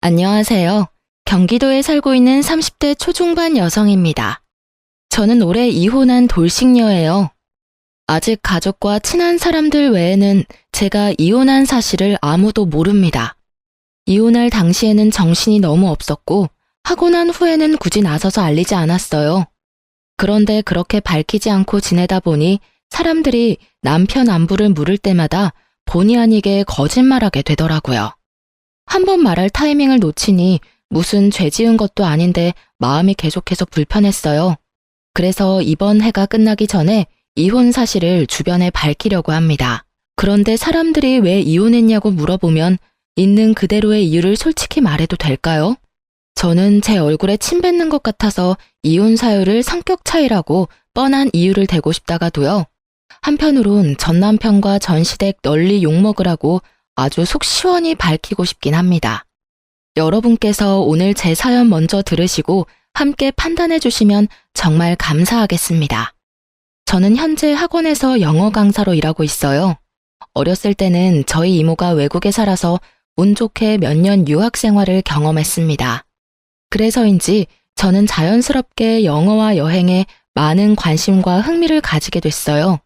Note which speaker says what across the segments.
Speaker 1: 안녕하세요. 경기도에 살고 있는 30대 초중반 여성입니다. 저는 올해 이혼한 돌싱녀예요. 아직 가족과 친한 사람들 외에는 제가 이혼한 사실을 아무도 모릅니다. 이혼할 당시에는 정신이 너무 없었고 하고 난 후에는 굳이 나서서 알리지 않았어요. 그런데 그렇게 밝히지 않고 지내다 보니 사람들이 남편 안부를 물을 때마다 본의 아니게 거짓말하게 되더라고요. 한 번 말할 타이밍을 놓치니 무슨 죄 지은 것도 아닌데 마음이 계속해서 불편했어요. 그래서 이번 해가 끝나기 전에 이혼 사실을 주변에 밝히려고 합니다. 그런데 사람들이 왜 이혼했냐고 물어보면 있는 그대로의 이유를 솔직히 말해도 될까요? 저는 제 얼굴에 침 뱉는 것 같아서 이혼 사유를 성격 차이라고 뻔한 이유를 대고 싶다가도요. 한편으론 전 남편과 전 시댁 널리 욕먹으라고 아주 속 시원히 밝히고 싶긴 합니다. 여러분께서 오늘 제 사연 먼저 들으시고 함께 판단해 주시면 정말 감사하겠습니다. 저는 현재 학원에서 영어 강사로 일하고 있어요. 어렸을 때는 저희 이모가 외국에 살아서 운 좋게 몇 년 유학 생활을 경험했습니다. 그래서인지 저는 자연스럽게 영어와 여행에 많은 관심과 흥미를 가지게 됐어요.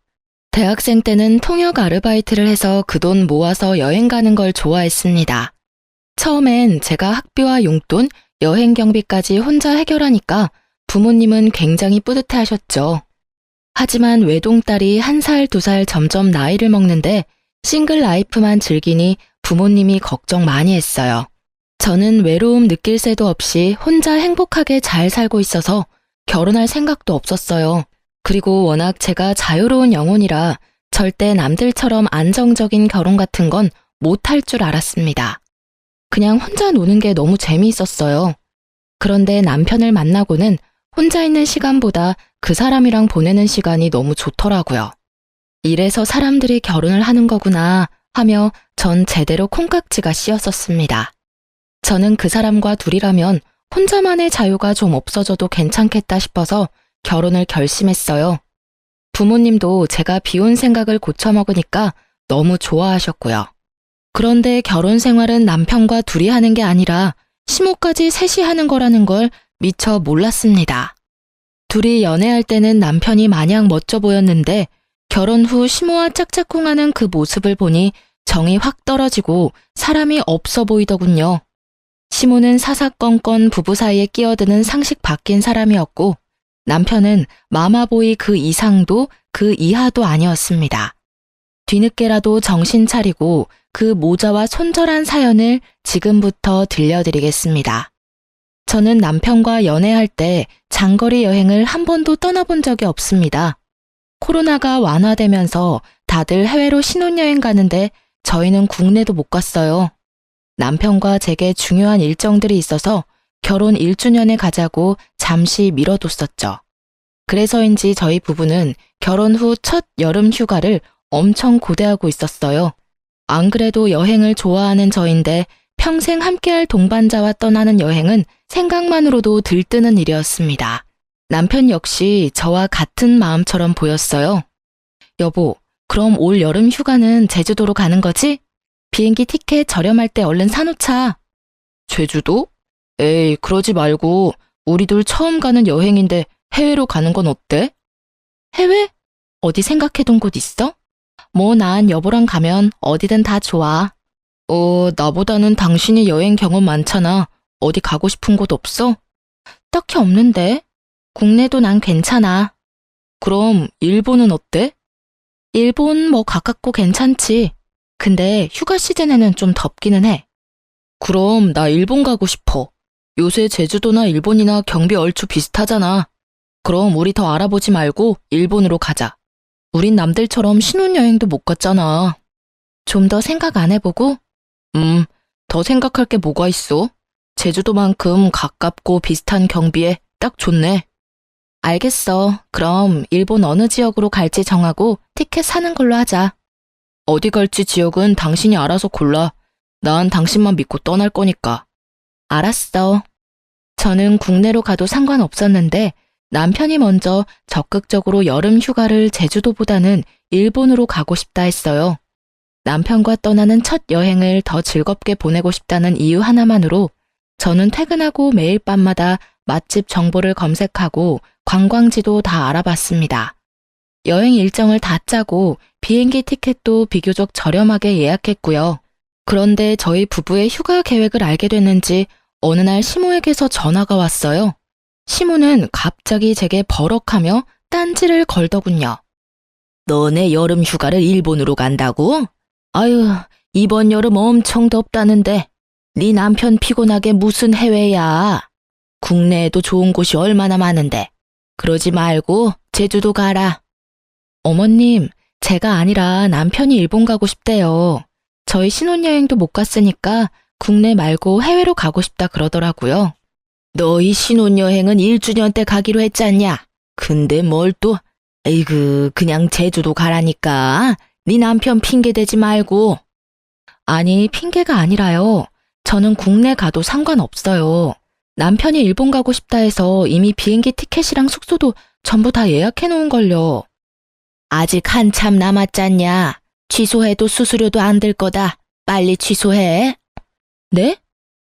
Speaker 1: 대학생 때는 통역 아르바이트를 해서 그 돈 모아서 여행 가는 걸 좋아했습니다. 처음엔 제가 학비와 용돈, 여행 경비까지 혼자 해결하니까 부모님은 굉장히 뿌듯해하셨죠. 하지만 외동딸이 1살, 2살 점점 나이를 먹는데 싱글 라이프만 즐기니 부모님이 걱정 많이 했어요. 저는 외로움 느낄 새도 없이 혼자 행복하게 잘 살고 있어서 결혼할 생각도 없었어요. 그리고 워낙 제가 자유로운 영혼이라 절대 남들처럼 안정적인 결혼 같은 건 못할 줄 알았습니다. 그냥 혼자 노는 게 너무 재미있었어요. 그런데 남편을 만나고는 혼자 있는 시간보다 그 사람이랑 보내는 시간이 너무 좋더라고요. 이래서 사람들이 결혼을 하는 거구나 하며 전 제대로 콩깍지가 씌었었습니다. 저는 그 사람과 둘이라면 혼자만의 자유가 좀 없어져도 괜찮겠다 싶어서 결혼을 결심했어요. 부모님도 제가 비혼 생각을 고쳐먹으니까 너무 좋아하셨고요. 그런데 결혼 생활은 남편과 둘이 하는 게 아니라 시모까지 셋이 하는 거라는 걸 미처 몰랐습니다. 둘이 연애할 때는 남편이 마냥 멋져 보였는데 결혼 후 시모와 짝짝꿍하는 그 모습을 보니 정이 확 떨어지고 사람이 없어 보이더군요. 시모는 사사건건 부부 사이에 끼어드는 상식 바뀐 사람이었고 남편은 마마보이 그 이상도 그 이하도 아니었습니다. 뒤늦게라도 정신 차리고 그 모자와 손절한 사연을 지금부터 들려드리겠습니다. 저는 남편과 연애할 때 장거리 여행을 한 번도 떠나본 적이 없습니다. 코로나가 완화되면서 다들 해외로 신혼여행 가는데 저희는 국내도 못 갔어요. 남편과 제게 중요한 일정들이 있어서 결혼 1주년에 가자고 잠시 미뤄뒀었죠. 그래서인지 저희 부부는 결혼 후 첫 여름 휴가를 엄청 고대하고 있었어요. 안 그래도 여행을 좋아하는 저인데 평생 함께할 동반자와 떠나는 여행은 생각만으로도 들뜨는 일이었습니다. 남편 역시 저와 같은 마음처럼 보였어요. 여보, 그럼 올 여름 휴가는 제주도로 가는 거지? 비행기 티켓 저렴할 때 얼른 사놓자. 제주도? 에이, 그러지 말고 우리 둘 처음 가는 여행인데 해외로 가는 건 어때? 해외? 어디 생각해둔 곳 있어? 뭐 난 여보랑 가면 어디든 다 좋아. 나보다는 당신이 여행 경험 많잖아. 어디 가고 싶은 곳 없어? 딱히 없는데. 국내도 난 괜찮아. 그럼 일본은 어때? 일본 뭐 가깝고 괜찮지. 근데 휴가 시즌에는 좀 덥기는 해. 그럼 나 일본 가고 싶어. 요새 제주도나 일본이나 경비 얼추 비슷하잖아. 그럼 우리 더 알아보지 말고 일본으로 가자. 우린 남들처럼 신혼여행도 못 갔잖아. 좀 더 생각 안 해보고? 더 생각할 게 뭐가 있어? 제주도만큼 가깝고 비슷한 경비에 딱 좋네. 알겠어. 그럼 일본 어느 지역으로 갈지 정하고 티켓 사는 걸로 하자. 어디 갈지 지역은 당신이 알아서 골라. 난 당신만 믿고 떠날 거니까. 알았어. 저는 국내로 가도 상관없었는데 남편이 먼저 적극적으로 여름 휴가를 제주도보다는 일본으로 가고 싶다 했어요. 남편과 떠나는 첫 여행을 더 즐겁게 보내고 싶다는 이유 하나만으로 저는 퇴근하고 매일 밤마다 맛집 정보를 검색하고 관광지도 다 알아봤습니다. 여행 일정을 다 짜고 비행기 티켓도 비교적 저렴하게 예약했고요. 그런데 저희 부부의 휴가 계획을 알게 됐는지 어느 날 시모에게서 전화가 왔어요. 시모는 갑자기 제게 버럭하며 딴지를 걸더군요. 너네 여름 휴가를 일본으로 간다고? 아유, 이번 여름 엄청 덥다는데 네 남편 피곤하게 무슨 해외야. 국내에도 좋은 곳이 얼마나 많은데. 그러지 말고 제주도 가라. 어머님, 제가 아니라 남편이 일본 가고 싶대요. 저희 신혼여행도 못 갔으니까 국내 말고 해외로 가고 싶다 그러더라고요. 너희 신혼여행은 1주년 때 가기로 했잖냐? 근데 뭘 또, 에이그, 그냥 제주도 가라니까. 네 남편 핑계 대지 말고. 아니, 핑계가 아니라요. 저는 국내 가도 상관없어요. 남편이 일본 가고 싶다 해서 이미 비행기 티켓이랑 숙소도 전부 다 예약해 놓은걸요. 아직 한참 남았잖냐. 취소해도 수수료도 안 들 거다. 빨리 취소해. 네?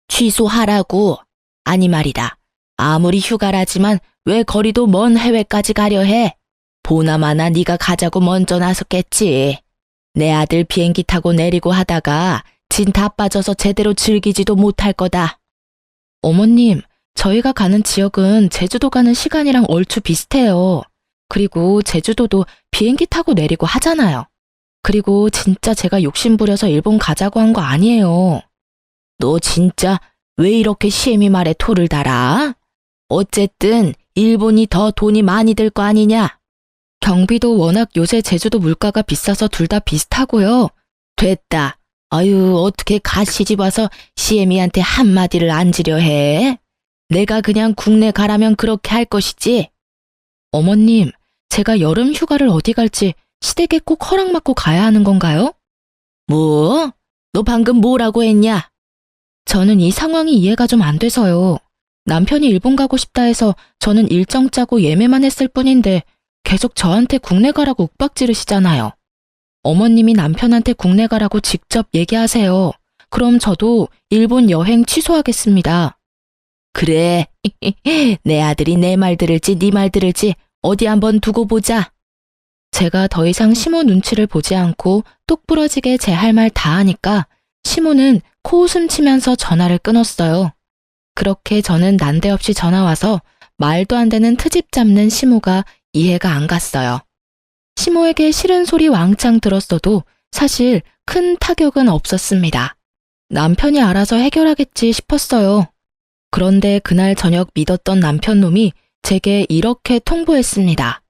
Speaker 1: 취소하라고. 아니 말이다. 아무리 휴가라지만 왜 거리도 먼 해외까지 가려 해? 보나마나 네가 가자고 먼저 나섰겠지. 내 아들 비행기 타고 내리고 하다가 진 다 빠져서 제대로 즐기지도 못할 거다. 어머님, 저희가 가는 지역은 제주도 가는 시간이랑 얼추 비슷해요. 그리고 제주도도 비행기 타고 내리고 하잖아요. 그리고 진짜 제가 욕심부려서 일본 가자고 한 거 아니에요. 너 진짜 왜 이렇게 시애미 말에 토를 달아? 어쨌든 일본이 더 돈이 많이 들 거 아니냐? 경비도 워낙 요새 제주도 물가가 비싸서 둘 다 비슷하고요. 됐다. 아유, 어떻게 가시집 와서 시애미한테 한마디를 안 지려 해? 내가 그냥 국내 가라면 그렇게 할 것이지. 어머님, 제가 여름 휴가를 어디 갈지 시댁에 꼭 허락받고 가야 하는 건가요? 뭐? 너 방금 뭐라고 했냐? 저는 이 상황이 이해가 좀 안 돼서요. 남편이 일본 가고 싶다 해서 저는 일정 짜고 예매만 했을 뿐인데 계속 저한테 국내 가라고 윽박 지르시잖아요. 어머님이 남편한테 국내 가라고 직접 얘기하세요. 그럼 저도 일본 여행 취소하겠습니다. 그래, 내 아들이 내 말 들을지 네 말 들을지 어디 한번 두고 보자. 제가 더 이상 시모 눈치를 보지 않고 똑부러지게 제 할 말 다 하니까 시모는 코웃음 치면서 전화를 끊었어요. 그렇게 저는 난데없이 전화 와서 말도 안 되는 트집 잡는 시모가 이해가 안 갔어요. 시모에게 싫은 소리 왕창 들었어도 사실 큰 타격은 없었습니다. 남편이 알아서 해결하겠지 싶었어요. 그런데 그날 저녁 믿었던 남편 놈이 제게 이렇게 통보했습니다.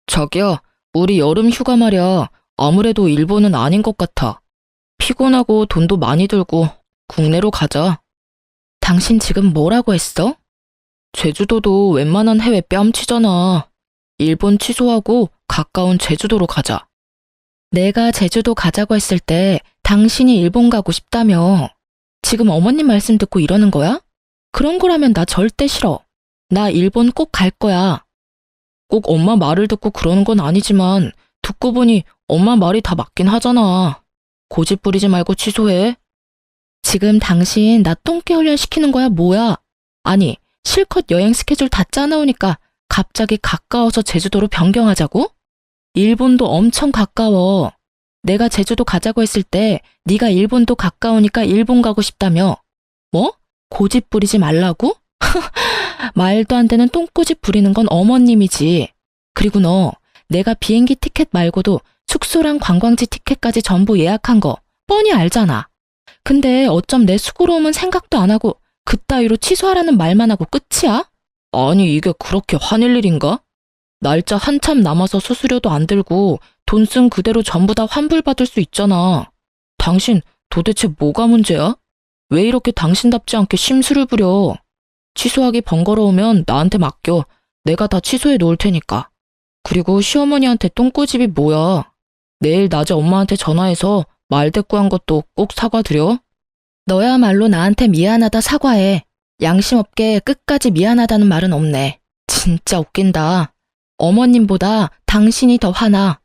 Speaker 1: 자기야, 우리 여름 휴가 말이야. 아무래도 일본은 아닌 것 같아. 피곤하고 돈도 많이 들고 국내로 가자. 당신 지금 뭐라고 했어? 제주도도 웬만한 해외 뺨치잖아. 일본 취소하고 가까운 제주도로 가자. 내가 제주도 가자고 했을 때 당신이 일본 가고 싶다며. 지금 어머님 말씀 듣고 이러는 거야? 그런 거라면 나 절대 싫어. 나 일본 꼭 갈 거야. 꼭 엄마 말을 듣고 그러는 건 아니지만 듣고 보니 엄마 말이 다 맞긴 하잖아. 고집 부리지 말고 취소해. 지금 당신 나 똥개 훈련 시키는 거야 뭐야? 아니, 실컷 여행 스케줄 다 짜놓으니까 갑자기 가까워서 제주도로 변경하자고? 일본도 엄청 가까워. 내가 제주도 가자고 했을 때 네가 일본도 가까우니까 일본 가고 싶다며. 뭐? 고집 부리지 말라고? 말도 안 되는 똥꼬집 부리는 건 어머님이지. 그리고 너 내가 비행기 티켓 말고도 숙소랑 관광지 티켓까지 전부 예약한 거 뻔히 알잖아. 근데 어쩜 내 수고로움은 생각도 안 하고 그따위로 취소하라는 말만 하고 끝이야? 아니 이게 그렇게 화낼 일인가? 날짜 한참 남아서 수수료도 안 들고 돈 쓴 그대로 전부 다 환불받을 수 있잖아. 당신 도대체 뭐가 문제야? 왜 이렇게 당신답지 않게 심술을 부려? 취소하기 번거로우면 나한테 맡겨. 내가 다 취소해 놓을 테니까. 그리고 시어머니한테 똥꼬집이 뭐야? 내일 낮에 엄마한테 전화해서 말대꾸한 것도 꼭 사과드려. 너야말로 나한테 미안하다 사과해. 양심 없게 끝까지 미안하다는 말은 없네. 진짜 웃긴다. 어머님보다 당신이 더 화나.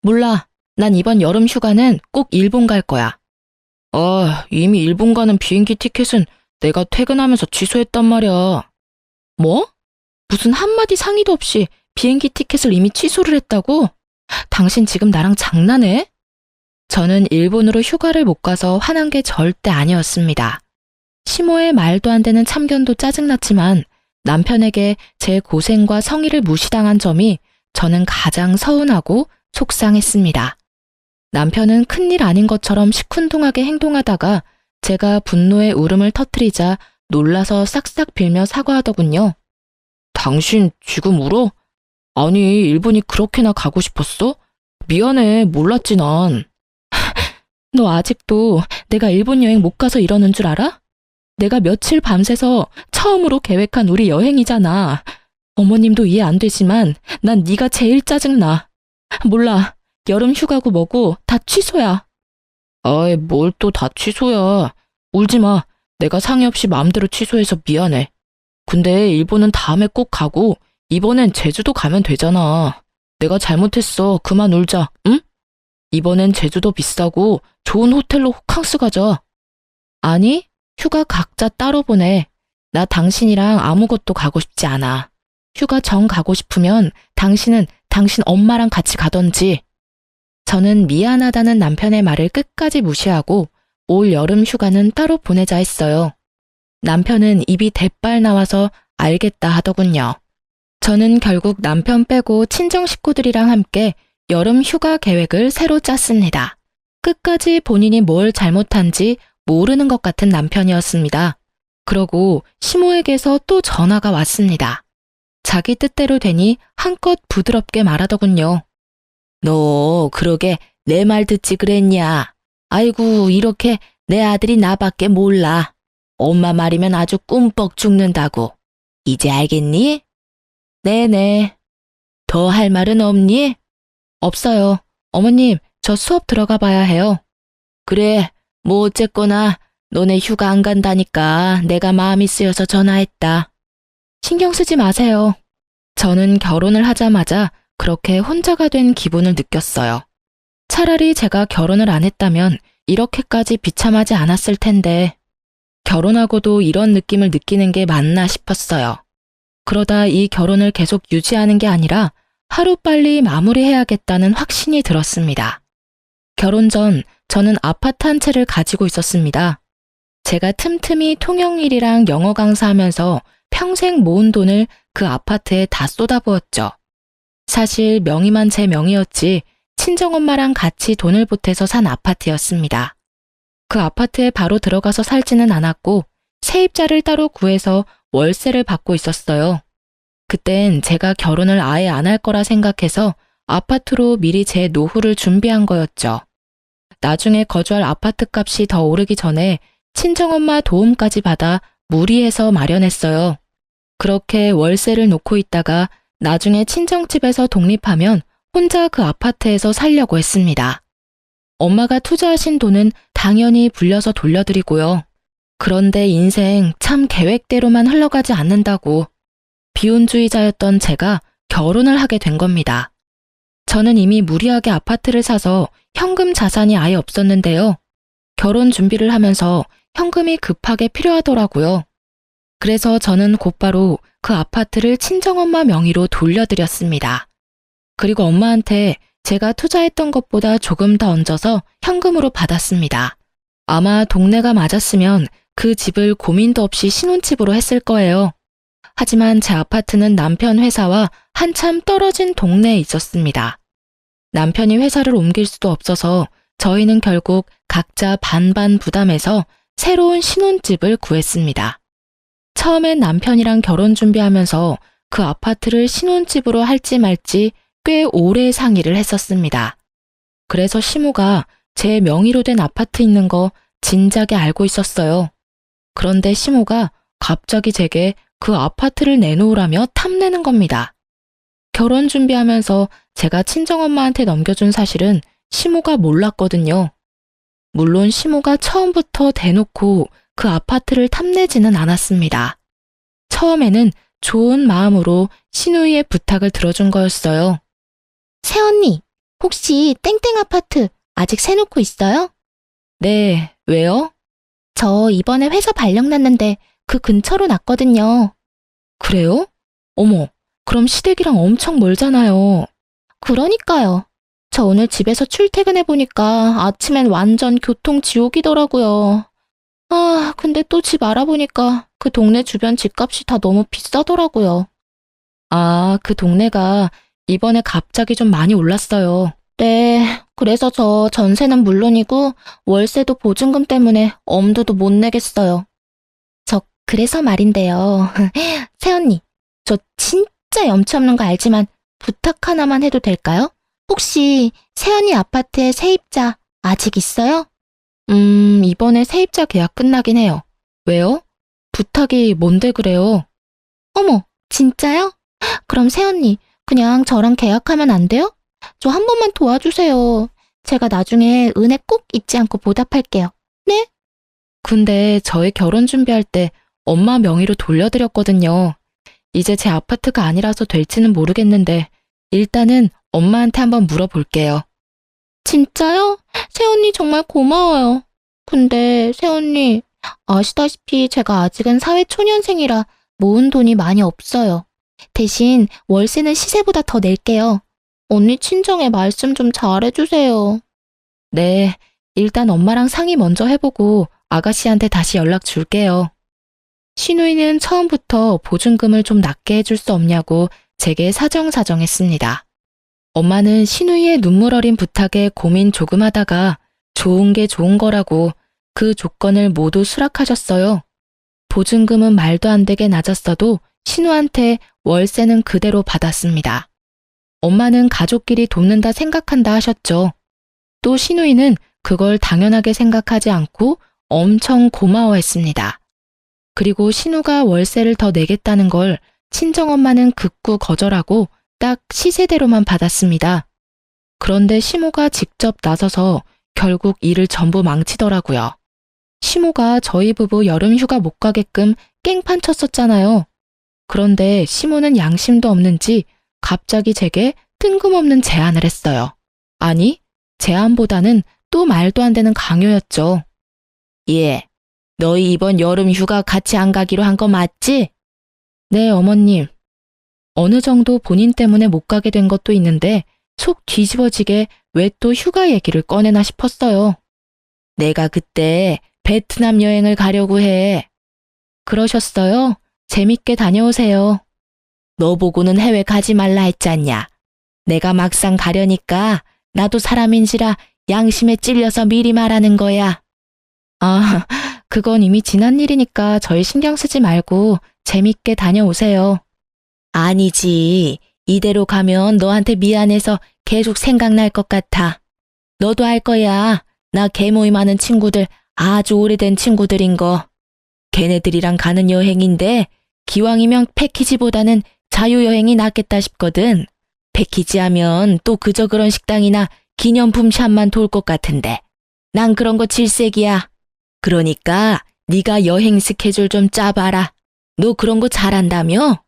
Speaker 1: 몰라. 난 이번 여름 휴가는 꼭 일본 갈 거야. 아, 이미 일본 가는 비행기 티켓은 내가 퇴근하면서 취소했단 말이야. 뭐? 무슨 한마디 상의도 없이 비행기 티켓을 이미 취소를 했다고? 당신 지금 나랑 장난해? 저는 일본으로 휴가를 못 가서 화난 게 절대 아니었습니다. 시모의 말도 안 되는 참견도 짜증났지만 남편에게 제 고생과 성의를 무시당한 점이 저는 가장 서운하고 속상했습니다. 남편은 큰일 아닌 것처럼 시큰둥하게 행동하다가 제가 분노의 울음을 터뜨리자 놀라서 싹싹 빌며 사과하더군요. 당신 지금 울어? 아니, 일본이 그렇게나 가고 싶었어? 미안해, 몰랐지 난. 너 아직도 내가 일본 여행 못 가서 이러는 줄 알아? 내가 며칠 밤새서 처음으로 계획한 우리 여행이잖아. 어머님도 이해 안 되지만 난 네가 제일 짜증나. 몰라, 여름 휴가고 뭐고 다 취소야. 아이, 뭘 또 다 취소야. 울지 마. 내가 상의 없이 마음대로 취소해서 미안해. 근데 일본은 다음에 꼭 가고 이번엔 제주도 가면 되잖아. 내가 잘못했어. 그만 울자, 응? 이번엔 제주도 비싸고 좋은 호텔로 호캉스 가자. 아니, 휴가 각자 따로 보내. 나 당신이랑 아무것도 가고 싶지 않아. 휴가 정 가고 싶으면 당신은 당신 엄마랑 같이 가던지. 저는 미안하다는 남편의 말을 끝까지 무시하고 올 여름 휴가는 따로 보내자 했어요. 남편은 입이 대빨 나와서 알겠다 하더군요. 저는 결국 남편 빼고 친정 식구들이랑 함께 여름 휴가 계획을 새로 짰습니다. 끝까지 본인이 뭘 잘못한지 모르는 것 같은 남편이었습니다. 그러고 시모에게서 또 전화가 왔습니다. 자기 뜻대로 되니 한껏 부드럽게 말하더군요. 너 그러게 내 말 듣지 그랬냐? 아이고, 이렇게 내 아들이 나밖에 몰라. 엄마 말이면 아주 꿈뻑 죽는다고. 이제 알겠니? 네네. 더 할 말은 없니? 없어요. 어머님, 저 수업 들어가 봐야 해요. 그래, 뭐 어쨌거나 너네 휴가 안 간다니까 내가 마음이 쓰여서 전화했다. 신경 쓰지 마세요. 저는 결혼을 하자마자 그렇게 혼자가 된 기분을 느꼈어요. 차라리 제가 결혼을 안 했다면 이렇게까지 비참하지 않았을 텐데 결혼하고도 이런 느낌을 느끼는 게 맞나 싶었어요. 그러다 이 결혼을 계속 유지하는 게 아니라 하루빨리 마무리해야겠다는 확신이 들었습니다. 결혼 전 저는 아파트 한 채를 가지고 있었습니다. 제가 틈틈이 통영일이랑 영어 강사하면서 평생 모은 돈을 그 아파트에 다 쏟아부었죠. 사실 명의만 제 명의였지 친정엄마랑 같이 돈을 보태서 산 아파트였습니다. 그 아파트에 바로 들어가서 살지는 않았고 세입자를 따로 구해서 월세를 받고 있었어요. 그땐 제가 결혼을 아예 안 할 거라 생각해서 아파트로 미리 제 노후를 준비한 거였죠. 나중에 거주할 아파트 값이 더 오르기 전에 친정엄마 도움까지 받아 무리해서 마련했어요. 그렇게 월세를 놓고 있다가 나중에 친정집에서 독립하면 혼자 그 아파트에서 살려고 했습니다. 엄마가 투자하신 돈은 당연히 불려서 돌려드리고요. 그런데 인생 참 계획대로만 흘러가지 않는다고 비혼주의자였던 제가 결혼을 하게 된 겁니다. 저는 이미 무리하게 아파트를 사서 현금 자산이 아예 없었는데요. 결혼 준비를 하면서 현금이 급하게 필요하더라고요. 그래서 저는 곧바로 그 아파트를 친정엄마 명의로 돌려드렸습니다. 그리고 엄마한테 제가 투자했던 것보다 조금 더 얹어서 현금으로 받았습니다. 아마 동네가 맞았으면 그 집을 고민도 없이 신혼집으로 했을 거예요. 하지만 제 아파트는 남편 회사와 한참 떨어진 동네에 있었습니다. 남편이 회사를 옮길 수도 없어서 저희는 결국 각자 반반 부담해서 새로운 신혼집을 구했습니다. 처음엔 남편이랑 결혼 준비하면서 그 아파트를 신혼집으로 할지 말지 꽤 오래 상의를 했었습니다. 그래서 시모가 제 명의로 된 아파트 있는 거 진작에 알고 있었어요. 그런데 시모가 갑자기 제게 그 아파트를 내놓으라며 탐내는 겁니다. 결혼 준비하면서 제가 친정엄마한테 넘겨준 사실은 시모가 몰랐거든요. 물론 시모가 처음부터 대놓고 그 아파트를 탐내지는 않았습니다. 처음에는 좋은 마음으로 시누이의 부탁을 들어준 거였어요. 새언니, 혹시 땡땡 아파트 아직 세놓고 있어요? 네, 왜요? 저 이번에 회사 발령 났는데 그 근처로 났거든요. 그래요? 어머, 그럼 시댁이랑 엄청 멀잖아요. 그러니까요. 저 오늘 집에서 출퇴근해보니까 아침엔 완전 교통지옥이더라고요. 아, 근데 또 집 알아보니까 그 동네 주변 집값이 다 너무 비싸더라고요. 아, 그 동네가 이번에 갑자기 좀 많이 올랐어요. 네, 그래서 저 전세는 물론이고 월세도 보증금 때문에 엄두도 못 내겠어요. 저 그래서 말인데요. 새언니, 저 진짜 염치 없는 거 알지만 부탁 하나만 해도 될까요? 혹시 새언니 아파트에 세입자 아직 있어요? 이번에 세입자 계약 끝나긴 해요. 왜요? 부탁이 뭔데 그래요? 어머, 진짜요? 그럼 새언니, 그냥 저랑 계약하면 안 돼요? 저 한 번만 도와주세요. 제가 나중에 은혜 꼭 잊지 않고 보답할게요. 네? 근데 저희 결혼 준비할 때 엄마 명의로 돌려드렸거든요. 이제 제 아파트가 아니라서 될지는 모르겠는데 일단은 엄마한테 한번 물어볼게요. 진짜요? 새언니 정말 고마워요. 근데 새언니, 아시다시피 제가 아직은 사회초년생이라 모은 돈이 많이 없어요. 대신 월세는 시세보다 더 낼게요. 언니 친정에 말씀 좀 잘해주세요. 네, 일단 엄마랑 상의 먼저 해보고 아가씨한테 다시 연락 줄게요. 시누이는 처음부터 보증금을 좀 낮게 해줄 수 없냐고 제게 사정사정했습니다. 엄마는 시누이의 눈물 어린 부탁에 고민 조금 하다가 좋은 게 좋은 거라고 그 조건을 모두 수락하셨어요. 보증금은 말도 안 되게 낮았어도 신우한테 월세는 그대로 받았습니다. 엄마는 가족끼리 돕는다 생각한다 하셨죠. 또 시누이는 그걸 당연하게 생각하지 않고 엄청 고마워했습니다. 그리고 신우가 월세를 더 내겠다는 걸 친정엄마는 극구 거절하고 딱 시세대로만 받았습니다. 그런데 시모가 직접 나서서 결국 일을 전부 망치더라고요. 시모가 저희 부부 여름 휴가 못 가게끔 깽판 쳤었잖아요. 그런데 시모는 양심도 없는지 갑자기 제게 뜬금없는 제안을 했어요. 아니, 제안보다는 또 말도 안 되는 강요였죠. 예, 너희 이번 여름 휴가 같이 안 가기로 한 거 맞지? 네, 어머님. 어느 정도 본인 때문에 못 가게 된 것도 있는데 속 뒤집어지게 왜 또 휴가 얘기를 꺼내나 싶었어요. 내가 그때 베트남 여행을 가려고 해. 그러셨어요? 재밌게 다녀오세요. 너 보고는 해외 가지 말라 했잖냐. 내가 막상 가려니까 나도 사람인지라 양심에 찔려서 미리 말하는 거야. 아, 그건 이미 지난 일이니까 저희 신경 쓰지 말고 재밌게 다녀오세요. 아니지. 이대로 가면 너한테 미안해서 계속 생각날 것 같아. 너도 알 거야. 나 개모임하는 친구들 아주 오래된 친구들인 거. 걔네들이랑 가는 여행인데 기왕이면 패키지보다는 자유여행이 낫겠다 싶거든. 패키지 하면 또 그저 그런 식당이나 기념품 샵만 돌 것 같은데. 난 그런 거 질색이야. 그러니까 네가 여행 스케줄 좀 짜봐라. 너 그런 거 잘한다며?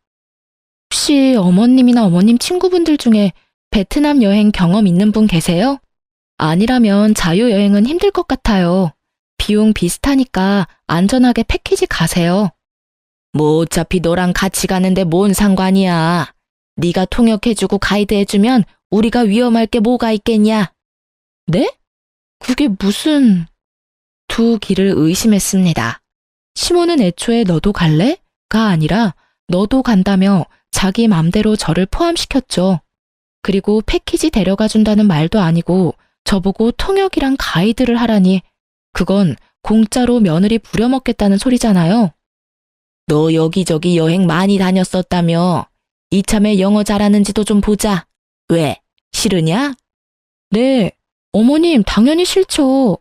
Speaker 1: 혹시 어머님이나 어머님 친구분들 중에 베트남 여행 경험 있는 분 계세요? 아니라면 자유여행은 힘들 것 같아요. 비용 비슷하니까 안전하게 패키지 가세요. 뭐 어차피 너랑 같이 가는데 뭔 상관이야. 네가 통역해주고 가이드해주면 우리가 위험할 게 뭐가 있겠냐? 네? 그게 무슨... 두 길을 의심했습니다. 시모는 애초에 너도 갈래? 가 아니라 너도 간다며 자기 맘대로 저를 포함시켰죠. 그리고 패키지 데려가 준다는 말도 아니고 저보고 통역이랑 가이드를 하라니 그건 공짜로 며느리 부려먹겠다는 소리잖아요. 너 여기저기 여행 많이 다녔었다며. 이참에 영어 잘하는지도 좀 보자. 왜? 싫으냐? 네, 어머님 당연히 싫죠.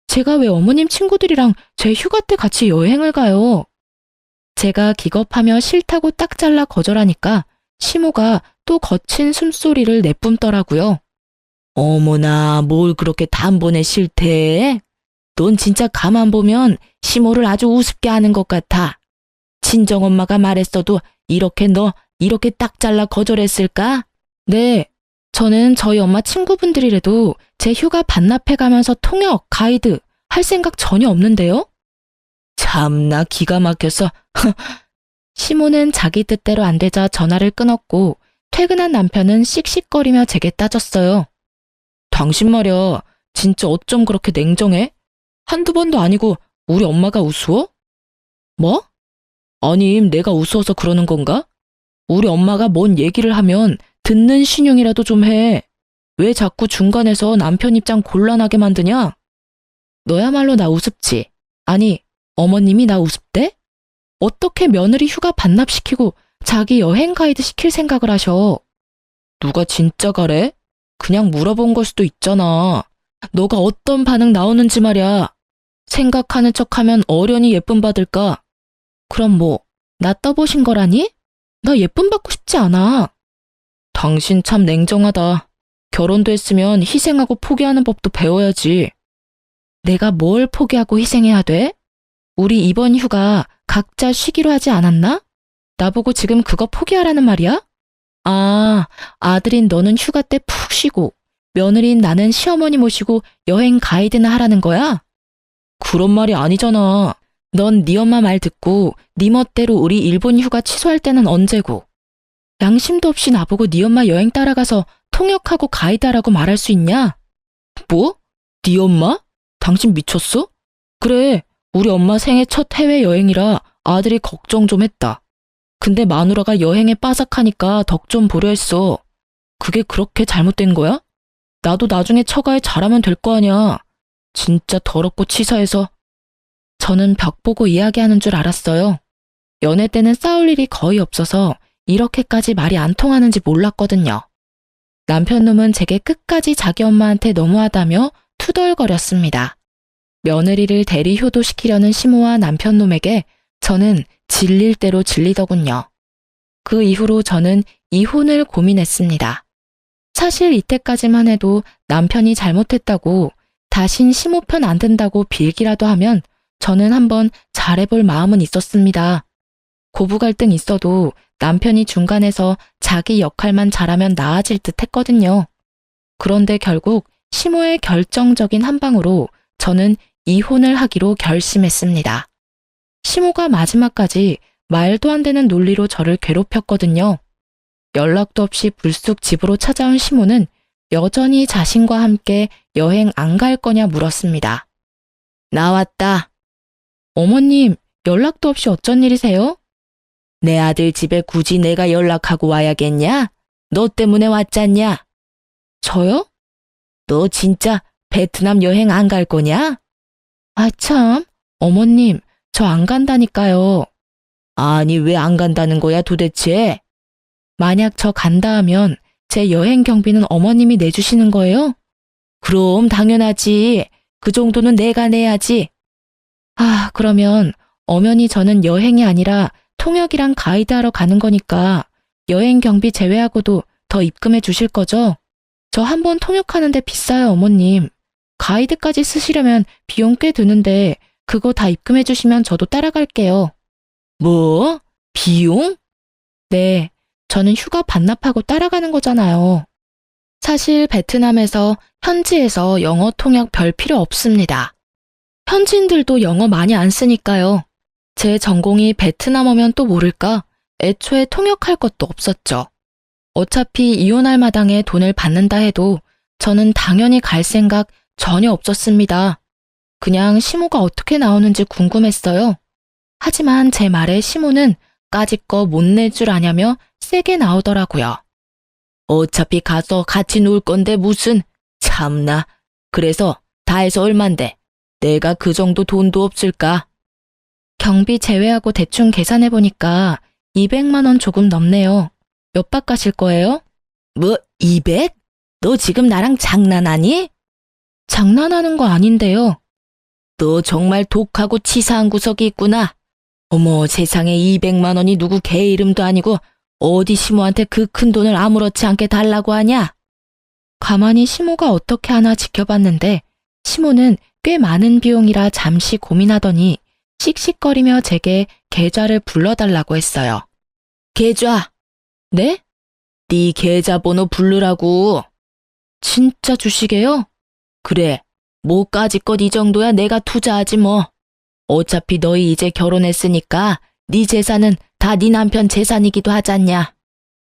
Speaker 1: 제가 왜 어머님 친구들이랑 제 휴가 때 같이 여행을 가요. 제가 기겁하며 싫다고 딱 잘라 거절하니까 시모가 또 거친 숨소리를 내뿜더라고요. 어머나, 뭘 그렇게 단번에 싫대? 넌 진짜 가만 보면 시모를 아주 우습게 하는 것 같아. 친정엄마가 말했어도 이렇게 딱 잘라 거절했을까? 네, 저는 저희 엄마 친구분들이라도 제 휴가 반납해가면서 통역, 가이드 할 생각 전혀 없는데요? 참나 기가 막혀서. 시모는 자기 뜻대로 안 되자 전화를 끊었고 퇴근한 남편은 씩씩거리며 제게 따졌어요. 당신 말이야, 진짜 어쩜 그렇게 냉정해? 한두 번도 아니고 우리 엄마가 우스워? 뭐? 아님 내가 우스워서 그러는 건가? 우리 엄마가 뭔 얘기를 하면 듣는 신용이라도 좀 해. 왜 자꾸 중간에서 남편 입장 곤란하게 만드냐? 너야말로 나 우습지. 아니, 어머님이 나 우습대? 어떻게 며느리 휴가 반납시키고 자기 여행 가이드 시킬 생각을 하셔? 누가 진짜 가래? 그냥 물어본 걸 수도 있잖아. 너가 어떤 반응 나오는지 말이야. 생각하는 척하면 어련히 예쁨 받을까? 그럼 뭐, 나 떠보신 거라니? 나 예쁨 받고 싶지 않아. 당신 참 냉정하다. 결혼도 했으면 희생하고 포기하는 법도 배워야지. 내가 뭘 포기하고 희생해야 돼? 우리 이번 휴가 각자 쉬기로 하지 않았나? 나보고 지금 그거 포기하라는 말이야? 아, 아들인 너는 휴가 때 푹 쉬고 며느리인 나는 시어머니 모시고 여행 가이드나 하라는 거야? 그런 말이 아니잖아. 넌 네 엄마 말 듣고 네 멋대로 우리 일본 휴가 취소할 때는 언제고. 양심도 없이 나보고 네 엄마 여행 따라가서 통역하고 가이드하라고 말할 수 있냐? 뭐? 네 엄마? 당신 미쳤어? 그래, 우리 엄마 생애 첫 해외여행이라 아들이 걱정 좀 했다. 근데 마누라가 여행에 빠삭하니까 덕 좀 보려 했어. 그게 그렇게 잘못된 거야? 나도 나중에 처가에 잘하면 될 거 아니야. 진짜 더럽고 치사해서. 저는 벽 보고 이야기하는 줄 알았어요. 연애 때는 싸울 일이 거의 없어서 이렇게까지 말이 안 통하는지 몰랐거든요. 남편 놈은 제게 끝까지 자기 엄마한테 너무하다며 투덜거렸습니다. 며느리를 대리 효도시키려는 시모와 남편 놈에게 저는 질릴 대로 질리더군요. 그 이후로 저는 이혼을 고민했습니다. 사실 이때까지만 해도 남편이 잘못했다고 다신 시모 편 안 든다고 빌기라도 하면 저는 한번 잘해볼 마음은 있었습니다. 고부 갈등 있어도 남편이 중간에서 자기 역할만 잘하면 나아질 듯 했거든요. 그런데 결국 시모의 결정적인 한 방으로 저는 이혼을 하기로 결심했습니다. 시모가 마지막까지 말도 안 되는 논리로 저를 괴롭혔거든요. 연락도 없이 불쑥 집으로 찾아온 시모는 여전히 자신과 함께 여행 안 갈 거냐 물었습니다. 나왔다. 어머님, 연락도 없이 어쩐 일이세요? 내 아들 집에 굳이 내가 연락하고 와야겠냐? 너 때문에 왔잖냐? 저요? 너 진짜 베트남 여행 안 갈 거냐? 아 참, 어머님, 저 안 간다니까요. 아니, 왜 안 간다는 거야 도대체? 만약 저 간다 하면 제 여행 경비는 어머님이 내주시는 거예요? 그럼 당연하지. 그 정도는 내가 내야지. 아, 그러면 엄연히 저는 여행이 아니라 통역이랑 가이드하러 가는 거니까 여행 경비 제외하고도 더 입금해 주실 거죠? 저 한 번 통역하는데 비싸요, 어머님. 가이드까지 쓰시려면 비용 꽤 드는데 그거 다 입금해 주시면 저도 따라갈게요. 뭐? 비용? 네, 저는 휴가 반납하고 따라가는 거잖아요. 사실 베트남에서 현지에서 영어 통역 별 필요 없습니다. 현지인들도 영어 많이 안 쓰니까요. 제 전공이 베트남어면 또 모를까? 애초에 통역할 것도 없었죠. 어차피 이혼할 마당에 돈을 받는다 해도 저는 당연히 갈 생각 전혀 없었습니다. 그냥 시모가 어떻게 나오는지 궁금했어요. 하지만 제 말에 시모는 까짓거 못 낼 줄 아냐며 세게 나오더라고요. 어차피 가서 같이 놀 건데 무슨, 참나. 그래서 다 해서 얼만데 내가 그 정도 돈도 없을까? 경비 제외하고 대충 계산해보니까 200만 원 조금 넘네요. 몇 박 가실 거예요? 뭐 200? 너 지금 나랑 장난하니? 장난하는 거 아닌데요. 너 정말 독하고 치사한 구석이 있구나. 어머, 세상에 200만 원이 누구 개 이름도 아니고 어디 시모한테 그 큰 돈을 아무렇지 않게 달라고 하냐? 가만히 시모가 어떻게 하나 지켜봤는데 시모는 꽤 많은 비용이라 잠시 고민하더니 씩씩거리며 제게 계좌를 불러달라고 했어요. 계좌? 네? 네 계좌번호 부르라고. 진짜 주시게요? 그래, 뭐까짓 것 이 정도야 내가 투자하지 뭐. 어차피 너희 이제 결혼했으니까 네 재산은 다 네 남편 재산이기도 하잖냐.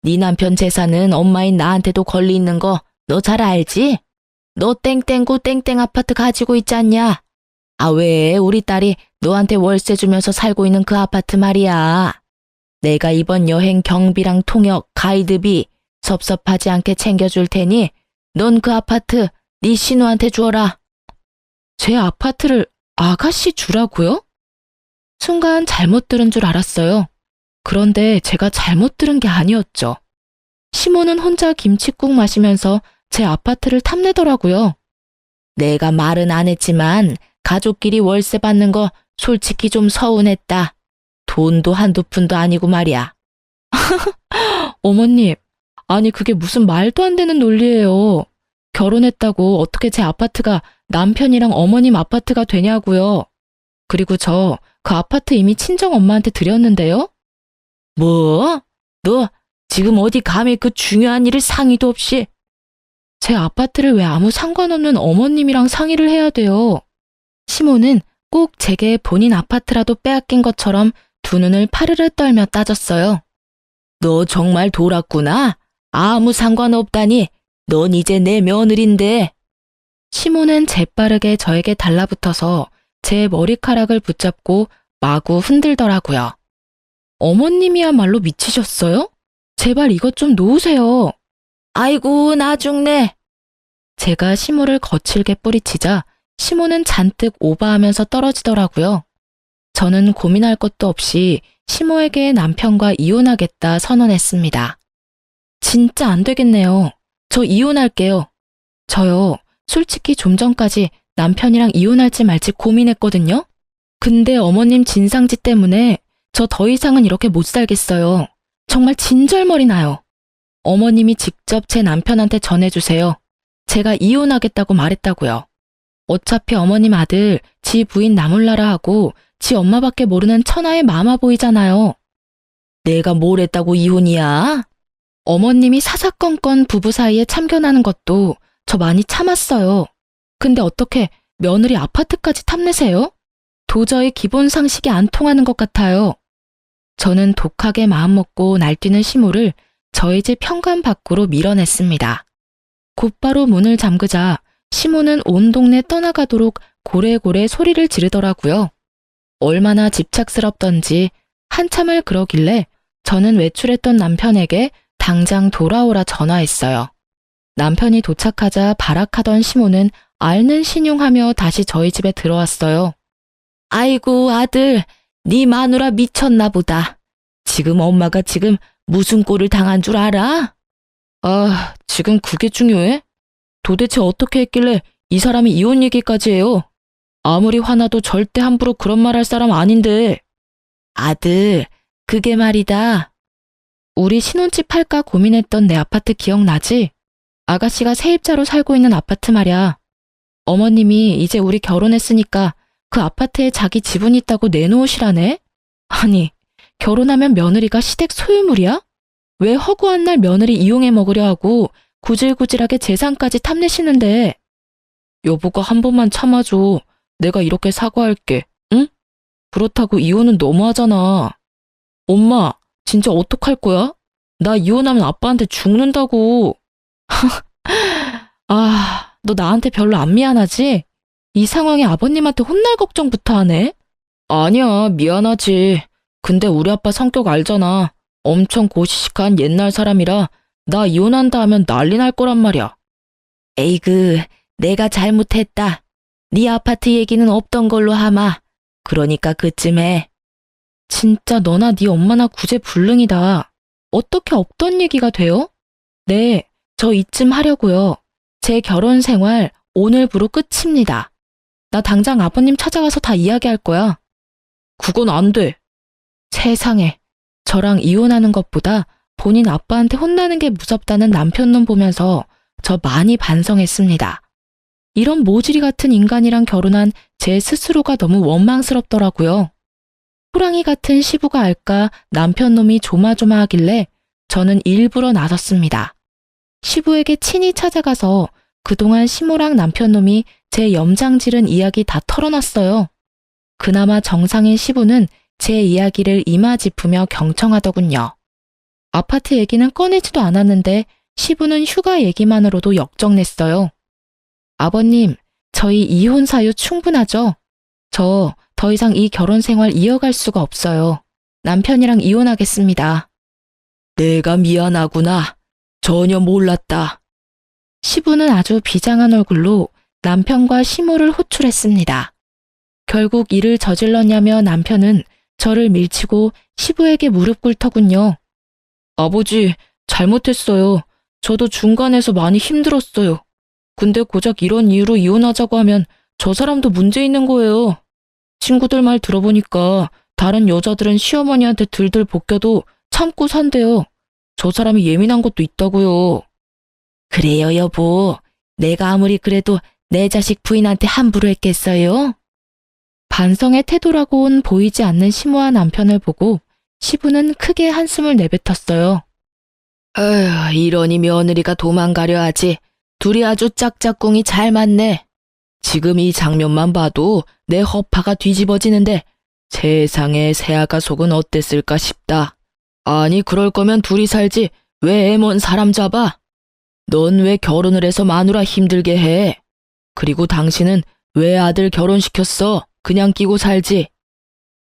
Speaker 1: 네 남편 재산은 엄마인 나한테도 권리 있는 거 너 잘 알지? 너 땡땡구 땡땡 아파트 가지고 있잖냐. 아, 왜 우리 딸이 너한테 월세 주면서 살고 있는 그 아파트 말이야. 내가 이번 여행 경비랑 통역, 가이드비 섭섭하지 않게 챙겨줄 테니 넌 그 아파트 네 신우한테 주어라. 제 아파트를 아가씨 주라고요? 순간 잘못 들은 줄 알았어요. 그런데 제가 잘못 들은 게 아니었죠. 시모는 혼자 김칫국 마시면서 제 아파트를 탐내더라고요. 내가 말은 안 했지만 가족끼리 월세 받는 거 솔직히 좀 서운했다. 돈도 한두 푼도 아니고 말이야. 어머님, 아니 그게 무슨 말도 안 되는 논리예요. 결혼했다고 어떻게 제 아파트가 남편이랑 어머님 아파트가 되냐고요. 그리고 저 그 아파트 이미 친정 엄마한테 드렸는데요. 뭐? 너 지금 어디 감히 그 중요한 일을 상의도 없이. 제 아파트를 왜 아무 상관없는 어머님이랑 상의를 해야 돼요. 시모는 꼭 제게 본인 아파트라도 빼앗긴 것처럼 두 눈을 파르르 떨며 따졌어요. 너 정말 돌았구나. 아무 상관없다니. 넌 이제 내 며느린데. 시모는 재빠르게 저에게 달라붙어서 제 머리카락을 붙잡고 마구 흔들더라고요. 어머님이야말로 미치셨어요? 제발 이것 좀 놓으세요. 아이고, 나 죽네. 제가 시모를 거칠게 뿌리치자 시모는 잔뜩 오바하면서 떨어지더라고요. 저는 고민할 것도 없이 시모에게 남편과 이혼하겠다 선언했습니다. 진짜 안 되겠네요. 저 이혼할게요. 저요, 솔직히 좀 전까지 남편이랑 이혼할지 말지 고민했거든요. 근데 어머님 진상짓 때문에 저 더 이상은 이렇게 못 살겠어요. 정말 진절머리 나요. 어머님이 직접 제 남편한테 전해주세요. 제가 이혼하겠다고 말했다고요. 어차피 어머님 아들 지 부인 나몰라라 하고 지 엄마밖에 모르는 천하의 마마보이잖아요. 내가 뭘 했다고 이혼이야? 어머님이 사사건건 부부 사이에 참견하는 것도 저 많이 참았어요. 근데 어떻게 며느리 아파트까지 탐내세요? 도저히 기본 상식이 안 통하는 것 같아요. 저는 독하게 마음먹고 날뛰는 시모를 저희 집 현관 밖으로 밀어냈습니다. 곧바로 문을 잠그자 시모는 온 동네 떠나가도록 고래고래 소리를 지르더라고요. 얼마나 집착스럽던지 한참을 그러길래 저는 외출했던 남편에게 당장 돌아오라 전화했어요. 남편이 도착하자 발악하던 시모는 앓는 신용하며 다시 저희 집에 들어왔어요. 아이고 아들, 네 마누라 미쳤나 보다. 지금 엄마가 지금 무슨 꼴을 당한 줄 알아? 아, 지금 그게 중요해? 도대체 어떻게 했길래 이 사람이 이혼 얘기까지 해요? 아무리 화나도 절대 함부로 그런 말 할 사람 아닌데. 아들, 그게 말이다. 우리 신혼집 할까 고민했던 내 아파트 기억나지? 아가씨가 세입자로 살고 있는 아파트 말이야. 어머님이 이제 우리 결혼했으니까 그 아파트에 자기 지분 있다고 내놓으시라네? 아니, 결혼하면 며느리가 시댁 소유물이야? 왜 허구한 날 며느리 이용해 먹으려 하고 구질구질하게 재산까지 탐내시는데. 여보가 한 번만 참아줘. 내가 이렇게 사과할게. 응? 그렇다고 이혼은 너무하잖아. 엄마, 진짜 어떡할 거야? 나 이혼하면 아빠한테 죽는다고. 아, 너 나한테 별로 안 미안하지? 이 상황에 아버님한테 혼날 걱정부터 하네? 아니야, 미안하지. 근데 우리 아빠 성격 알잖아. 엄청 고시식한 옛날 사람이라 나 이혼한다 하면 난리 날 거란 말이야. 에이그, 내가 잘못했다. 네 아파트 얘기는 없던 걸로 하마. 그러니까 그쯤에. 진짜 너나 네 엄마나 구제불능이다. 어떻게 없던 얘기가 돼요? 네, 저 이쯤 하려고요. 제 결혼 생활 오늘부로 끝입니다. 나 당장 아버님 찾아가서 다 이야기할 거야. 그건 안 돼. 세상에, 저랑 이혼하는 것보다 본인 아빠한테 혼나는 게 무섭다는 남편놈 보면서 저 많이 반성했습니다. 이런 모질이 같은 인간이랑 결혼한 제 스스로가 너무 원망스럽더라고요. 호랑이 같은 시부가 알까 남편놈이 조마조마하길래 저는 일부러 나섰습니다. 시부에게 친히 찾아가서 그동안 시모랑 남편놈이 제 염장지른 이야기 다 털어놨어요. 그나마 정상인 시부는 제 이야기를 이마 짚으며 경청하더군요. 아파트 얘기는 꺼내지도 않았는데 시부는 휴가 얘기만으로도 역정냈어요. 아버님, 저희 이혼 사유 충분하죠? 저 더 이상 이 결혼 생활 이어갈 수가 없어요. 남편이랑 이혼하겠습니다. 내가 미안하구나. 전혀 몰랐다. 시부는 아주 비장한 얼굴로 남편과 시모를 호출했습니다. 결국 일을 저질렀냐며 남편은 저를 밀치고 시부에게 무릎 꿇더군요. 아버지, 잘못했어요. 저도 중간에서 많이 힘들었어요. 근데 고작 이런 이유로 이혼하자고 하면 저 사람도 문제 있는 거예요. 친구들 말 들어보니까 다른 여자들은 시어머니한테 들들 볶여도 참고 산대요. 저 사람이 예민한 것도 있다고요. 그래요, 여보. 내가 아무리 그래도 내 자식 부인한테 함부로 했겠어요? 반성의 태도라고는 보이지 않는 시모와 남편을 보고 시부는 크게 한숨을 내뱉었어요. 에휴, 이러니 며느리가 도망가려 하지. 둘이 아주 짝짝꿍이 잘 맞네. 지금 이 장면만 봐도 내 허파가 뒤집어지는데 세상에 새아가 속은 어땠을까 싶다. 아니 그럴 거면 둘이 살지 왜 애 먼 사람 잡아? 넌 왜 결혼을 해서 마누라 힘들게 해? 그리고 당신은 왜 아들 결혼시켰어? 그냥 끼고 살지.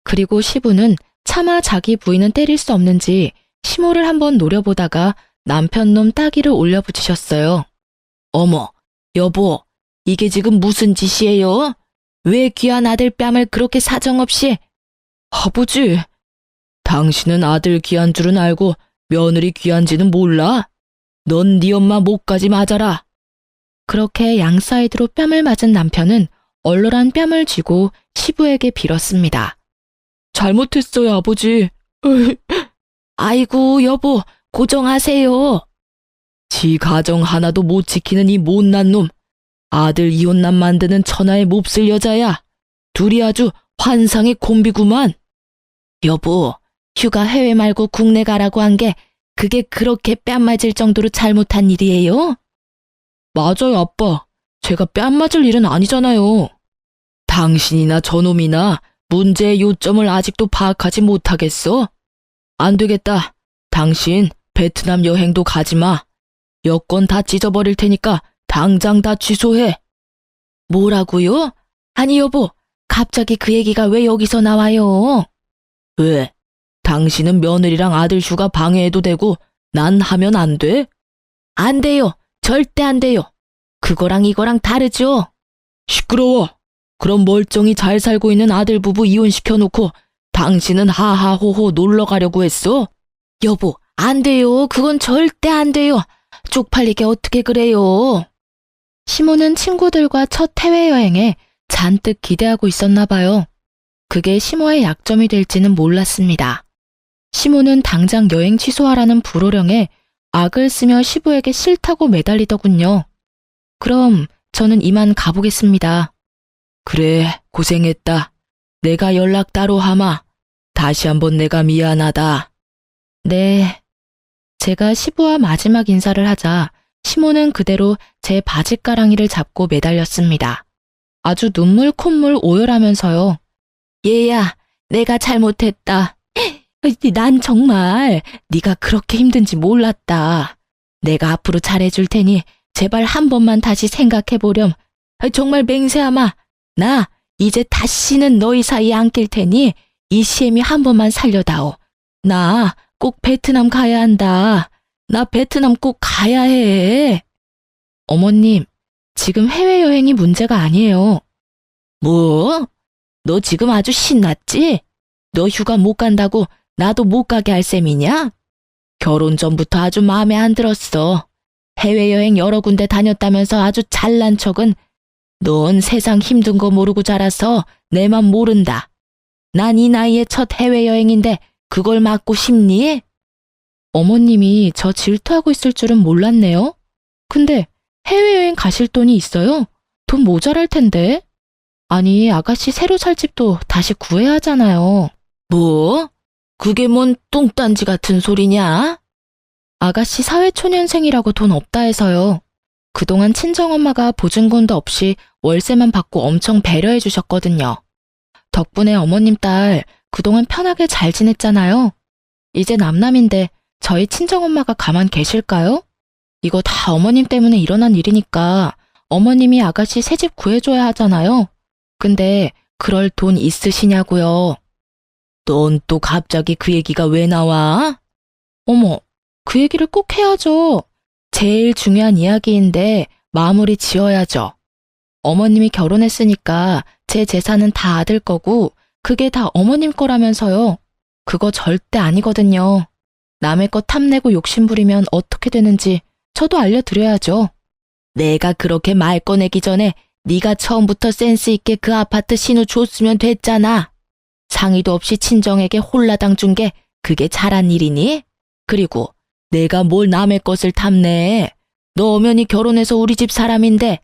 Speaker 1: 그리고 시부는 차마 자기 부인은 때릴 수 없는지 시모를 한번 노려보다가 남편 놈 따귀를 올려붙이셨어요. 어머, 여보, 이게 지금 무슨 짓이에요? 왜 귀한 아들 뺨을 그렇게 사정없이? 아버지, 당신은 아들 귀한 줄은 알고 며느리 귀한지는 몰라? 넌 네 엄마 목까지 맞아라. 그렇게 양사이드로 뺨을 맞은 남편은 얼얼한 뺨을 쥐고 시부에게 빌었습니다. 잘못했어요, 아버지. 아이고, 여보, 고정하세요. 지 가정 하나도 못 지키는 이 못난 놈. 아들 이혼남 만드는 천하의 몹쓸 여자야. 둘이 아주 환상의 콤비구만. 여보, 휴가 해외 말고 국내 가라고 한 게 그게 그렇게 뺨 맞을 정도로 잘못한 일이에요? 맞아요, 아빠. 제가 뺨 맞을 일은 아니잖아요. 당신이나 저놈이나 문제의 요점을 아직도 파악하지 못하겠어? 안 되겠다. 당신 베트남 여행도 가지 마. 여권 다 찢어버릴 테니까 당장 다 취소해. 뭐라고요? 아니 여보, 갑자기 그 얘기가 왜 여기서 나와요? 왜? 당신은 며느리랑 아들 휴가 방해해도 되고 난 하면 안 돼? 안 돼요. 절대 안 돼요. 그거랑 이거랑 다르죠? 시끄러워. 그럼 멀쩡히 잘 살고 있는 아들 부부 이혼시켜놓고 당신은 하하호호 놀러 가려고 했어? 여보, 안 돼요. 그건 절대 안 돼요. 쪽팔리게 어떻게 그래요? 시모는 친구들과 첫 해외여행에 잔뜩 기대하고 있었나 봐요. 그게 시모의 약점이 될지는 몰랐습니다. 시모는 당장 여행 취소하라는 불호령에 악을 쓰며 시부에게 싫다고 매달리더군요. 그럼 저는 이만 가보겠습니다. 그래, 고생했다. 내가 연락 따로 하마. 다시 한번 내가 미안하다. 네. 제가 시부와 마지막 인사를 하자 시모는 그대로 제 바짓가랑이를 잡고 매달렸습니다. 아주 눈물 콧물 오열하면서요. 얘야, 내가 잘못했다. 난 정말 네가 그렇게 힘든지 몰랐다. 내가 앞으로 잘해줄 테니 제발 한 번만 다시 생각해보렴. 정말 맹세하마. 나 이제 다시는 너희 사이에 안 낄 테니 이 시애미 한 번만 살려다오. 나 꼭 베트남 가야 한다. 나 베트남 꼭 가야 해. 어머님, 지금 해외여행이 문제가 아니에요. 뭐? 너 지금 아주 신났지? 너 휴가 못 간다고 나도 못 가게 할 셈이냐? 결혼 전부터 아주 마음에 안 들었어. 해외여행 여러 군데 다녔다면서 아주 잘난 척은 넌 세상 힘든 거 모르고 자라서 내 맘 모른다. 난 이 나이에 첫 해외여행인데 그걸 맞고 싶니? 어머님이 저 질투하고 있을 줄은 몰랐네요. 근데 해외여행 가실 돈이 있어요? 돈 모자랄 텐데. 아니, 아가씨 새로 살 집도 다시 구해야 하잖아요. 뭐? 그게 뭔 뚱딴지 같은 소리냐? 아가씨 사회초년생이라고 돈 없다 해서요. 그동안 친정엄마가 보증금도 없이 월세만 받고 엄청 배려해 주셨거든요. 덕분에 어머님 딸 그동안 편하게 잘 지냈잖아요. 이제 남남인데 저희 친정엄마가 가만 계실까요? 이거 다 어머님 때문에 일어난 일이니까 어머님이 아가씨 새집 구해줘야 하잖아요. 근데 그럴 돈 있으시냐고요? 넌 또 갑자기 그 얘기가 왜 나와? 어머, 그 얘기를 꼭 해야죠. 제일 중요한 이야기인데 마무리 지어야죠. 어머님이 결혼했으니까 제 재산은 다 아들 거고 그게 다 어머님 거라면서요. 그거 절대 아니거든요. 남의 거 탐내고 욕심부리면 어떻게 되는지 저도 알려드려야죠. 내가 그렇게 말 꺼내기 전에 네가 처음부터 센스 있게 그 아파트 신호 줬으면 됐잖아. 상의도 없이 친정에게 홀라당 준 게 그게 잘한 일이니? 그리고 내가 뭘 남의 것을 탐내. 너 엄연히 결혼해서 우리 집 사람인데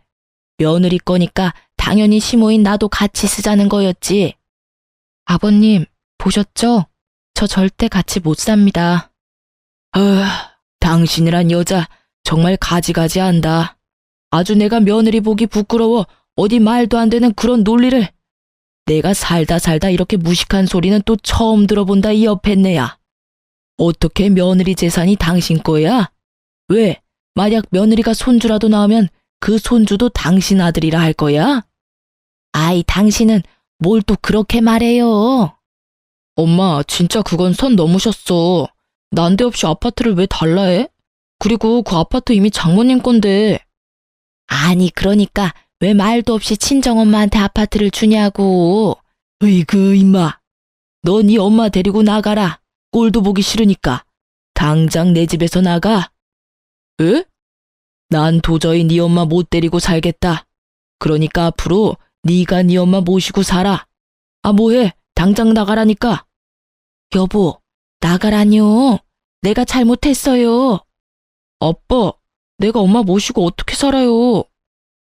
Speaker 1: 며느리 거니까 당연히 시모인 나도 같이 쓰자는 거였지. 아버님, 보셨죠? 저 절대 같이 못 삽니다. 당신이란 여자 정말 가지가지한다. 아주 내가 며느리 보기 부끄러워 어디 말도 안 되는 그런 논리를. 내가 살다 이렇게 무식한 소리는 또 처음 들어본다 이 옆했네야. 어떻게 며느리 재산이 당신 거야? 왜? 만약 며느리가 손주라도 나오면 그 손주도 당신 아들이라 할 거야? 아이, 당신은 뭘 또 그렇게 말해요? 엄마, 진짜 그건 선 넘으셨어. 난데없이 아파트를 왜 달라 해? 그리고 그 아파트 이미 장모님 건데. 아니, 그러니까 왜 말도 없이 친정엄마한테 아파트를 주냐고. 으이그 임마. 너 네 엄마 데리고 나가라. 꼴도 보기 싫으니까. 당장 내 집에서 나가. 에? 난 도저히 네 엄마 못 데리고 살겠다. 그러니까 앞으로 네가 네 엄마 모시고 살아. 아, 뭐해? 당장 나가라니까. 여보, 나가라뇨. 내가 잘못했어요. 아빠, 내가 엄마 모시고 어떻게 살아요?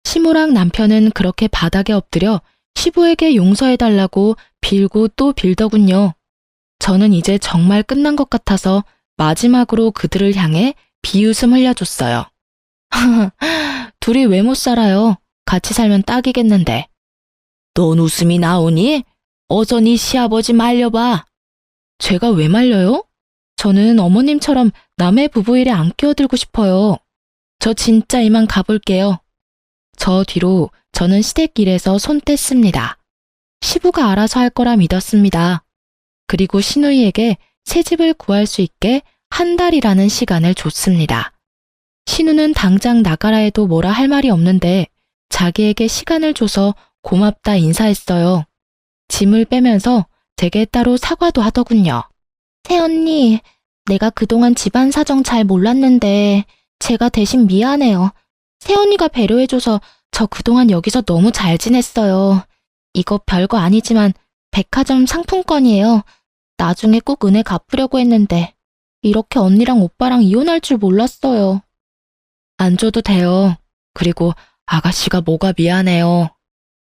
Speaker 1: 시모랑 남편은 그렇게 바닥에 엎드려 시부에게 용서해달라고 빌고 또 빌더군요. 저는 이제 정말 끝난 것 같아서 마지막으로 그들을 향해 비웃음 흘려줬어요. 둘이 왜 못 살아요? 같이 살면 딱이겠는데. 넌 웃음이 나오니? 어서 네 시아버지 말려봐. 제가 왜 말려요? 저는 어머님처럼 남의 부부 일에 안 끼어들고 싶어요. 저 진짜 이만 가볼게요. 저 뒤로 저는 시댁길에서 손 뗐습니다. 시부가 알아서 할 거라 믿었습니다. 그리고 시누이에게 새 집을 구할 수 있게 한 달이라는 시간을 줬습니다. 신우는 당장 나가라 해도 뭐라 할 말이 없는데 자기에게 시간을 줘서 고맙다 인사했어요. 짐을 빼면서 제게 따로 사과도 하더군요. 새언니, 내가 그동안 집안 사정 잘 몰랐는데 제가 대신 미안해요. 새언니가 배려해줘서 저 그동안 여기서 너무 잘 지냈어요. 이거 별거 아니지만 백화점 상품권이에요. 나중에 꼭 은혜 갚으려고 했는데 이렇게 언니랑 오빠랑 이혼할 줄 몰랐어요. 안 줘도 돼요. 그리고 아가씨가 뭐가 미안해요.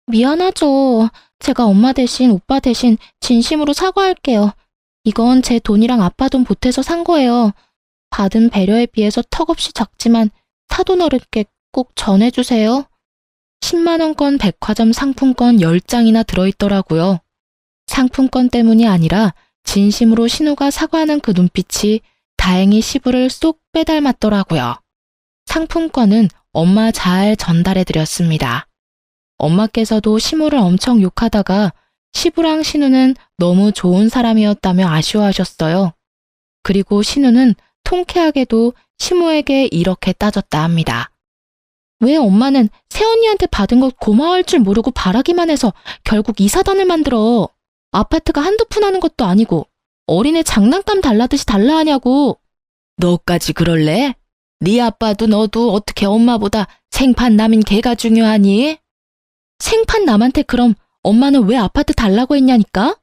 Speaker 1: 미안하죠. 제가 엄마 대신 오빠 대신 진심으로 사과할게요. 이건 제 돈이랑 아빠 돈 보태서 산 거예요. 받은 배려에 비해서 턱없이 작지만 사돈 어른께 꼭 전해주세요. 10만 원권 백화점 상품권 10장이나 들어있더라고요. 상품권 때문이 아니라 진심으로 신우가 사과하는 그 눈빛이 다행히 시부를 쏙 빼닮았더라고요. 상품권은 엄마 잘 전달해드렸습니다. 엄마께서도 시모를 엄청 욕하다가 시부랑 신우는 너무 좋은 사람이었다며 아쉬워하셨어요. 그리고 신우는 통쾌하게도 시모에게 이렇게 따졌다 합니다. 왜 엄마는 새언니한테 받은 것 고마워할 줄 모르고 바라기만 해서 결국 이 사단을 만들어. 아파트가 한두 푼 하는 것도 아니고 어린애 장난감 달라듯이 달라 하냐고. 너까지 그럴래? 네 아빠도 너도 어떻게 엄마보다 생판 남인 걔가 중요하니? 생판 남한테 그럼 엄마는 왜 아파트 달라고 했냐니까?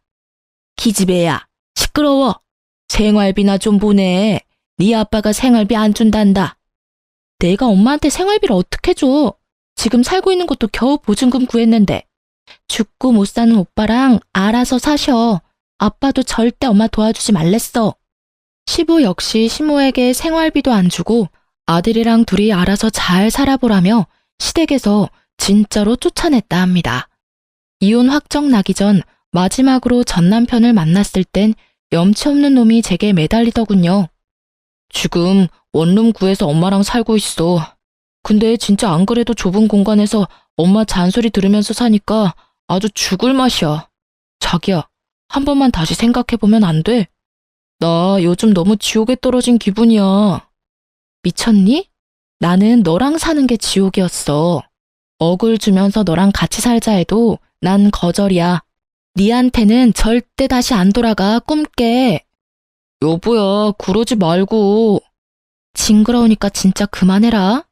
Speaker 1: 기집애야, 시끄러워. 생활비나 좀 보내. 네 아빠가 생활비 안 준단다. 내가 엄마한테 생활비를 어떻게 줘? 지금 살고 있는 것도 겨우 보증금 구했는데. 죽고 못 사는 오빠랑 알아서 사셔. 아빠도 절대 엄마 도와주지 말랬어. 시부 역시 시모에게 생활비도 안 주고 아들이랑 둘이 알아서 잘 살아보라며 시댁에서 진짜로 쫓아냈다 합니다. 이혼 확정 나기 전 마지막으로 전 남편을 만났을 땐 염치 없는 놈이 제게 매달리더군요. 지금 원룸 구해서 엄마랑 살고 있어. 근데 진짜 안 그래도 좁은 공간에서 엄마 잔소리 들으면서 사니까 아주 죽을 맛이야. 자기야, 한 번만 다시 생각해보면 안 돼? 나 요즘 너무 지옥에 떨어진 기분이야. 미쳤니? 나는 너랑 사는 게 지옥이었어. 억을 주면서 너랑 같이 살자 해도 난 거절이야. 니한테는 절대 다시 안 돌아가, 꿈 깨. 여보야, 그러지 말고. 징그러우니까 진짜 그만해라.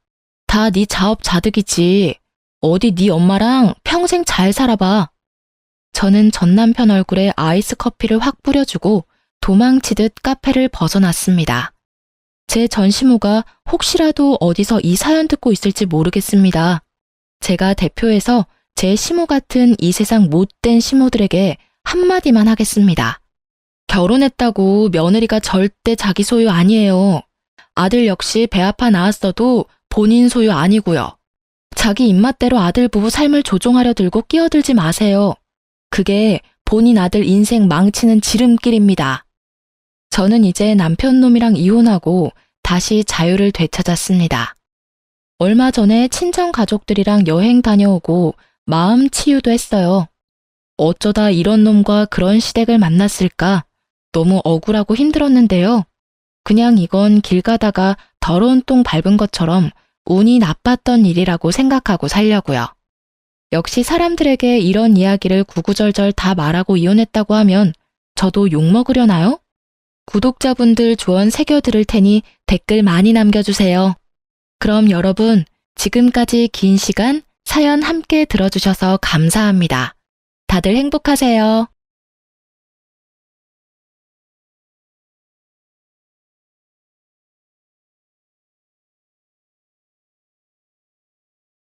Speaker 1: 다 네 자업자득이지. 어디 네 엄마랑 평생 잘 살아봐. 저는 전 남편 얼굴에 아이스 커피를 확 뿌려주고 도망치듯 카페를 벗어났습니다. 제 전시모가 혹시라도 어디서 이 사연 듣고 있을지 모르겠습니다. 제가 대표해서 제 시모 같은 이 세상 못된 시모들에게 한마디만 하겠습니다. 결혼했다고 며느리가 절대 자기 소유 아니에요. 아들 역시 배 아파 낳았어도 본인 소유 아니고요. 자기 입맛대로 아들 부부 삶을 조종하려 들고 끼어들지 마세요. 그게 본인 아들 인생 망치는 지름길입니다. 저는 이제 남편 놈이랑 이혼하고 다시 자유를 되찾았습니다. 얼마 전에 친정 가족들이랑 여행 다녀오고 마음 치유도 했어요. 어쩌다 이런 놈과 그런 시댁을 만났을까? 너무 억울하고 힘들었는데요. 그냥 이건 길 가다가 더러운 똥 밟은 것처럼 운이 나빴던 일이라고 생각하고 살려고요. 역시 사람들에게 이런 이야기를 구구절절 다 말하고 이혼했다고 하면 저도 욕먹으려나요? 구독자분들 조언 새겨 들을 테니 댓글 많이 남겨주세요. 그럼 여러분, 지금까지 긴 시간 사연 함께 들어주셔서 감사합니다. 다들 행복하세요.